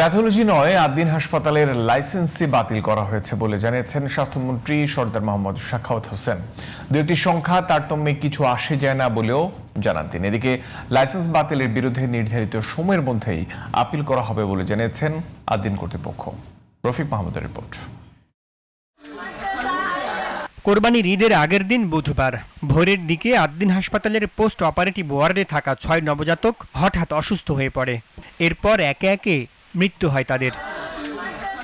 Pathology নয়, আদ্দিন হাসপাতালের লাইসেন্সই বাতিল করা হয়েছে বলে জানিয়েছেন স্বাস্থ্যমন্ত্রী সরদার মোহাম্মদ সাখাওয়াত হোসেন। দু একটি সংখ্যা তারতম্যে কিছু আসে যায় না বলেও জানান তিনি। এদিকে লাইসেন্স বাতিলের বিরুদ্ধে নির্ধারিত সময়ের মধ্যেই আপিল করা হবে বলে জানিয়েছেন আদ্দিন কর্তৃপক্ষ। রফিক মাহমুদের রিপোর্ট। কোরবানির ঈদের আগের দিন বুধবার ভোরের দিকে আদ্দিন হাসপাতালের পোস্ট অপারেটিভ ওয়ার্ডে থাকা 6 নবজাতক হঠাৎ অসুস্থ হয়ে পড়ে। এরপর একে একে মৃত্যু হয় তাদের।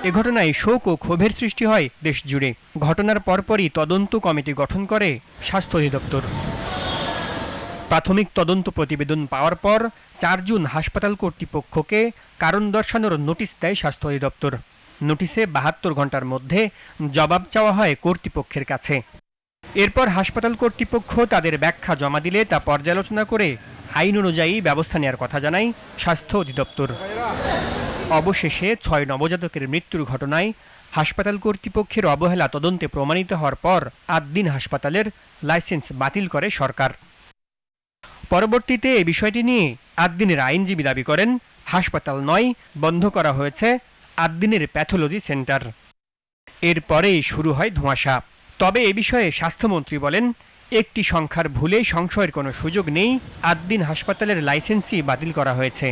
এ ঘটনায় শোক ও ক্ষোভের সৃষ্টি হয় দেশ জুড়ে। ঘটনার পরপরই তদন্ত কমিটি গঠন করে স্বাস্থ্য অধিদপ্তর। প্রাথমিক তদন্ত প্রতিবেদন পাওয়ার পর 4 জুন হাসপাতাল কর্তৃপক্ষকে কারণ দর্শানোর নোটিশ দেয় স্বাস্থ্য অধিদপ্তর। নোটিশে 72 ঘন্টার মধ্যে জবাব চাওয়া হয় কর্তৃপক্ষের কাছে। এরপর হাসপাতাল কর্তৃপক্ষ তাদের ব্যাখ্যা জমা দিলে তা পর্যালোচনা করে আইন অনুযায়ী ব্যবস্থা নেওয়ার কথা জানায় স্বাস্থ্য অধিদপ্তর। অবশেষে 6 নবজাতকের মৃত্যুর ঘটনায় হাসপাতাল কর্তৃপক্ষের অবহেলা তদন্তে প্রমাণিত হওয়ার পর আদ্দিন হাসপাতালের লাইসেন্স বাতিল করে সরকার। পরবর্তীতে এই বিষয়টি নিয়ে আদ্দিনের আইনজীবী দাবি করেন, হাসপাতাল নয়, বন্ধ করা হয়েছে আদ্দিনের প্যাথোলজি সেন্টার। এরপরেই শুরু হয় ধোঁয়াশা। তবে এ বিষয়ে স্বাস্থ্যমন্ত্রী বলেন, একটি সংখ্যার ভুলে সংশয়ের কোনো সুযোগ নেই। আদ্দিন হাসপাতালের লাইসেন্সই বাতিল করা হয়েছে।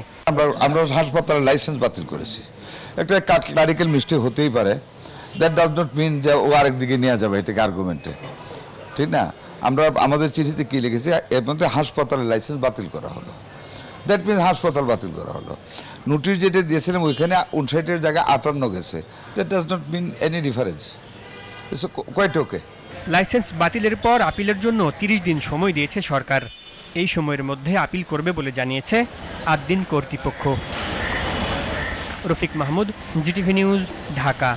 আমরা হাসপাতালের লাইসেন্স বাতিল করেছি। একটা ক্লারিক্যাল মিস্টেক হতেই পারে, দ্যাট ডাজ নট মিন যে ও আরেকদিকে নিয়ে যাবে, এটাকে আর্গুমেন্টে, ঠিক না? আমরা আমাদের চিঠিতে কি লিখেছি, এর মধ্যে হাসপাতালের লাইসেন্স বাতিল করা হলো, দ্যাট মিনস হাসপাতাল বাতিল করা হলো। নোটিশ যেটা দিয়েছিলাম ওইখানে 59-এর জায়গায় 58 গেছে, that does not mean any difference, it's quite okay. Licence বাতিলের পর আপিলের জন্য 30 দিন সময় দিয়েছে সরকার। এই সময়ের মধ্যে আপিল করবে বলে জানিয়েছে আদ্দিন কর্তৃপক্ষ। Rafiq Mahmud, GTV news, Dhaka.